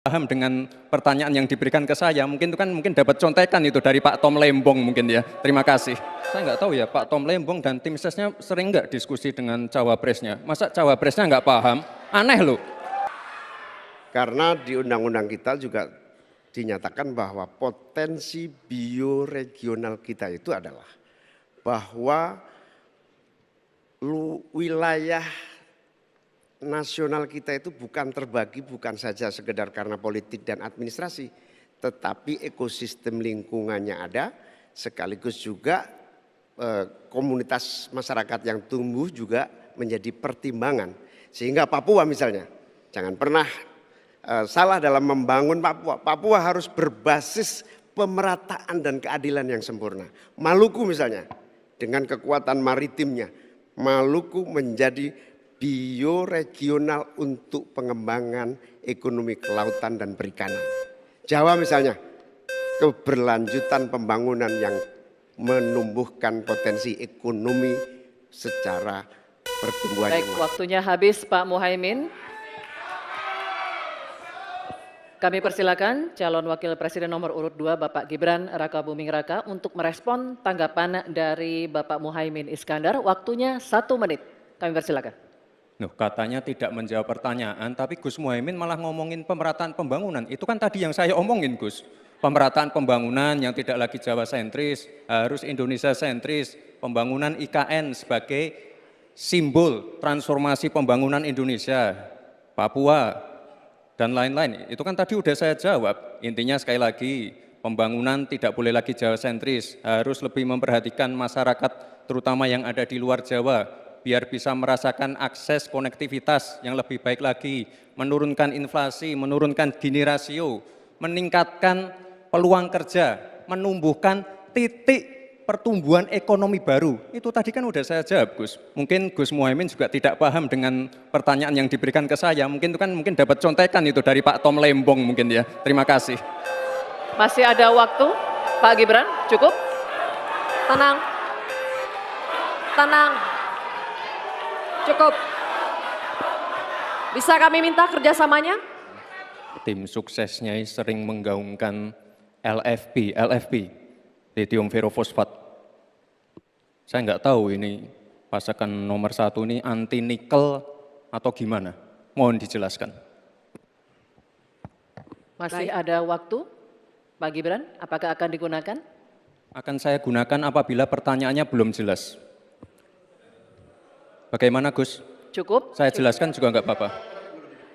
Paham dengan pertanyaan yang diberikan ke saya, mungkin itu kan dapat contekan itu dari Pak Tom Lembong mungkin ya. Terima kasih. Saya nggak tahu ya Pak Tom Lembong dan tim sesnya sering nggak diskusi dengan cawapresnya. Masa cawapresnya nggak paham? Aneh loh. Karena di undang-undang kita juga dinyatakan bahwa potensi bioregional kita itu adalah bahwa wilayah nasional kita itu bukan terbagi bukan saja sekedar karena politik dan administrasi, tetapi ekosistem lingkungannya ada, sekaligus juga komunitas masyarakat yang tumbuh juga menjadi pertimbangan. Sehingga Papua misalnya, jangan pernah salah dalam membangun Papua. Papua harus berbasis pemerataan dan keadilan yang sempurna. Maluku misalnya, dengan kekuatan maritimnya, Maluku menjadi bioregional untuk pengembangan ekonomi kelautan dan perikanan. Jawa misalnya, keberlanjutan pembangunan yang menumbuhkan potensi ekonomi secara pertumbuhan. Baik, waktunya habis Pak Muhaimin. Kami persilakan calon wakil presiden nomor urut 2 Bapak Gibran Rakabuming Raka untuk merespon tanggapan dari Bapak Muhaimin Iskandar. Waktunya 1 menit. Kami persilakan. Loh, katanya tidak menjawab pertanyaan, tapi Gus Muhaimin malah ngomongin pemerataan pembangunan. Itu kan tadi yang saya omongin, Gus. Pemerataan pembangunan yang tidak lagi Jawa sentris, harus Indonesia sentris. Pembangunan IKN sebagai simbol transformasi pembangunan Indonesia, Papua, dan lain-lain. Itu kan tadi udah saya jawab. Intinya sekali lagi, pembangunan tidak boleh lagi Jawa sentris, harus lebih memperhatikan masyarakat terutama yang ada di luar Jawa, biar bisa merasakan akses konektivitas yang lebih baik lagi, menurunkan inflasi, menurunkan Gini rasio, meningkatkan peluang kerja, menumbuhkan titik pertumbuhan ekonomi baru. Itu tadi kan udah saya jawab, Gus. Mungkin Gus Muhaimin juga tidak paham dengan pertanyaan yang diberikan ke saya. Mungkin itu kan dapat contekan itu dari Pak Tom Lembong mungkin ya. Terima kasih. Masih ada waktu, Pak Gibran, cukup? Tenang. Tenang. Cukup. Bisa kami minta kerjasamanya? Tim suksesnya sering menggaungkan LFP, lithium ferrofosfat. Saya nggak tahu ini pasokan nomor 1 ini anti nikel atau gimana? Mohon dijelaskan. Masih ada waktu, Pak Gibran, apakah akan digunakan? Akan saya gunakan apabila pertanyaannya belum jelas. Bagaimana Gus? Cukup? Saya jelaskan juga nggak apa-apa.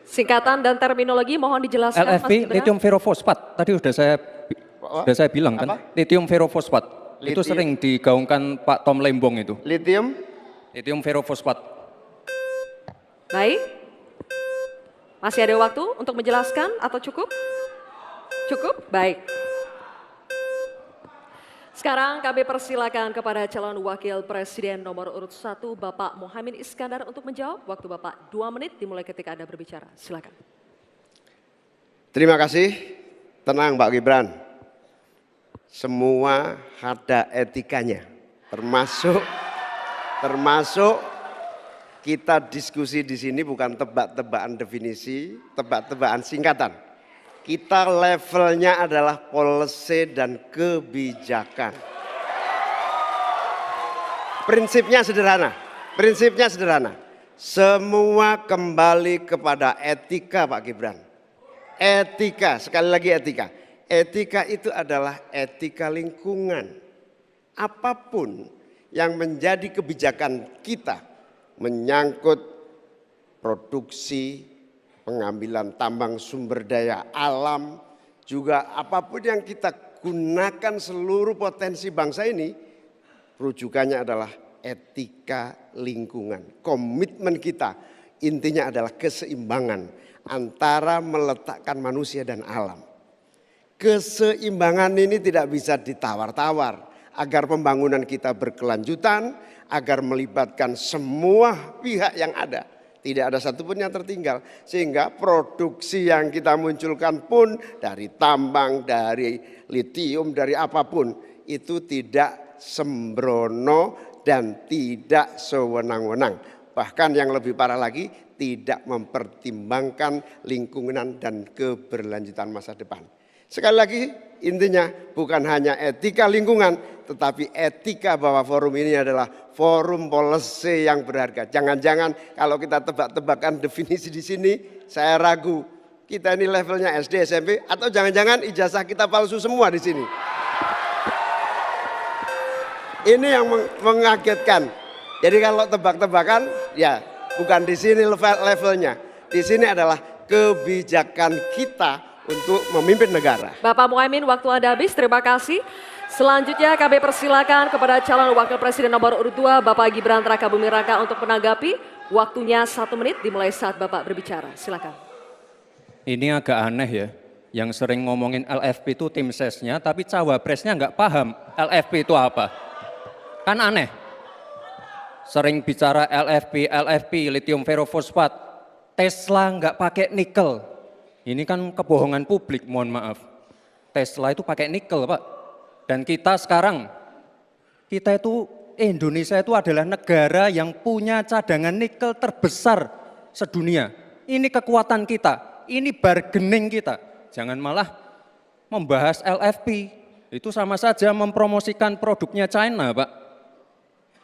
Singkatan dan terminologi mohon dijelaskan, Mas LFP, Gibran. lithium ferrofosfat. Tadi sudah saya bilang kan, lithium ferrofosfat. Itu sering digaungkan Pak Tom Lembong itu. Lithium ferrofosfat. Baik. Masih ada waktu untuk menjelaskan atau cukup? Cukup? Baik. Sekarang kami persilakan kepada calon wakil presiden nomor urut 1 Bapak Muhaimin Iskandar untuk menjawab. Waktu Bapak 2 menit dimulai ketika Anda berbicara. Silakan. Terima kasih. Tenang Pak Gibran. Semua ada etikanya. Termasuk kita diskusi di sini bukan tebak-tebakan definisi, tebak-tebakan singkatan. Kita levelnya adalah policy dan kebijakan. Prinsipnya sederhana. Semua kembali kepada etika Pak Gibran. Etika, sekali lagi etika. Etika itu adalah etika lingkungan. Apapun yang menjadi kebijakan kita menyangkut produksi, pengambilan tambang sumber daya alam, juga apapun yang kita gunakan seluruh potensi bangsa ini, rujukannya adalah etika lingkungan. Komitmen kita intinya adalah keseimbangan antara meletakkan manusia dan alam. Keseimbangan ini tidak bisa ditawar-tawar agar pembangunan kita berkelanjutan, agar melibatkan semua pihak yang ada. Tidak ada satupun yang tertinggal, sehingga produksi yang kita munculkan pun dari tambang, dari litium, dari apapun itu tidak sembrono dan tidak sewenang-wenang. Bahkan yang lebih parah lagi, tidak mempertimbangkan lingkungan dan keberlanjutan masa depan. Sekali lagi intinya bukan hanya etika lingkungan, tetapi etika bahwa forum ini adalah forum policy yang berharga. Jangan-jangan kalau kita tebak-tebakan definisi di sini, saya ragu kita ini levelnya SD, SMP, atau jangan-jangan ijazah kita palsu semua di sini. Ini yang mengagetkan. Jadi kalau tebak-tebakan, ya bukan di sini levelnya. Di sini adalah kebijakan kita untuk memimpin negara. Bapak Muhaimin, waktu Anda habis, terima kasih. Selanjutnya kami persilakan kepada calon wakil presiden nomor urut 2, Bapak Gibran Rakabuming Raka untuk menanggapi. Waktunya 1 menit dimulai saat Bapak berbicara. Silakan. Ini agak aneh ya, yang sering ngomongin LFP itu tim sesnya, tapi cawapresnya nggak paham LFP itu apa. Kan aneh. Sering bicara LFP, lithium ferrofosfat, Tesla nggak pakai nikel. Ini kan kebohongan publik, mohon maaf. Tesla itu pakai nikel, Pak. Dan kita sekarang, Indonesia itu adalah negara yang punya cadangan nikel terbesar sedunia. Ini kekuatan kita, ini bargaining kita. Jangan malah membahas LFP, itu sama saja mempromosikan produknya China, Pak.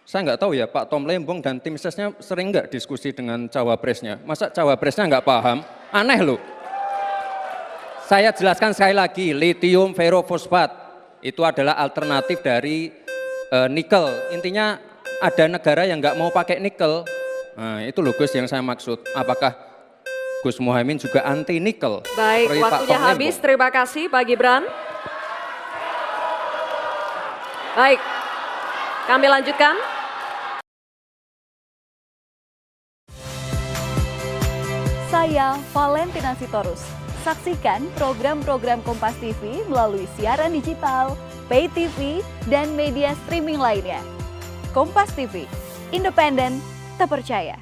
Saya nggak tahu ya, Pak Tom Lembong dan tim sesnya sering nggak diskusi dengan cawapresnya. Masa cawapresnya nggak paham? Aneh loh. Saya jelaskan sekali lagi, lithium ferrofosfat itu adalah alternatif dari nikel. Intinya ada negara yang nggak mau pakai nikel. Nah, itu loh Gus yang saya maksud. Apakah Gus Muhaimin juga anti nikel? Baik, waktunya habis. Terima kasih Pak Gibran. Baik, kami lanjutkan. Saya Valentina Sitorus. Saksikan program-program Kompas TV melalui siaran digital, pay TV, dan media streaming lainnya. Kompas TV, independen, terpercaya.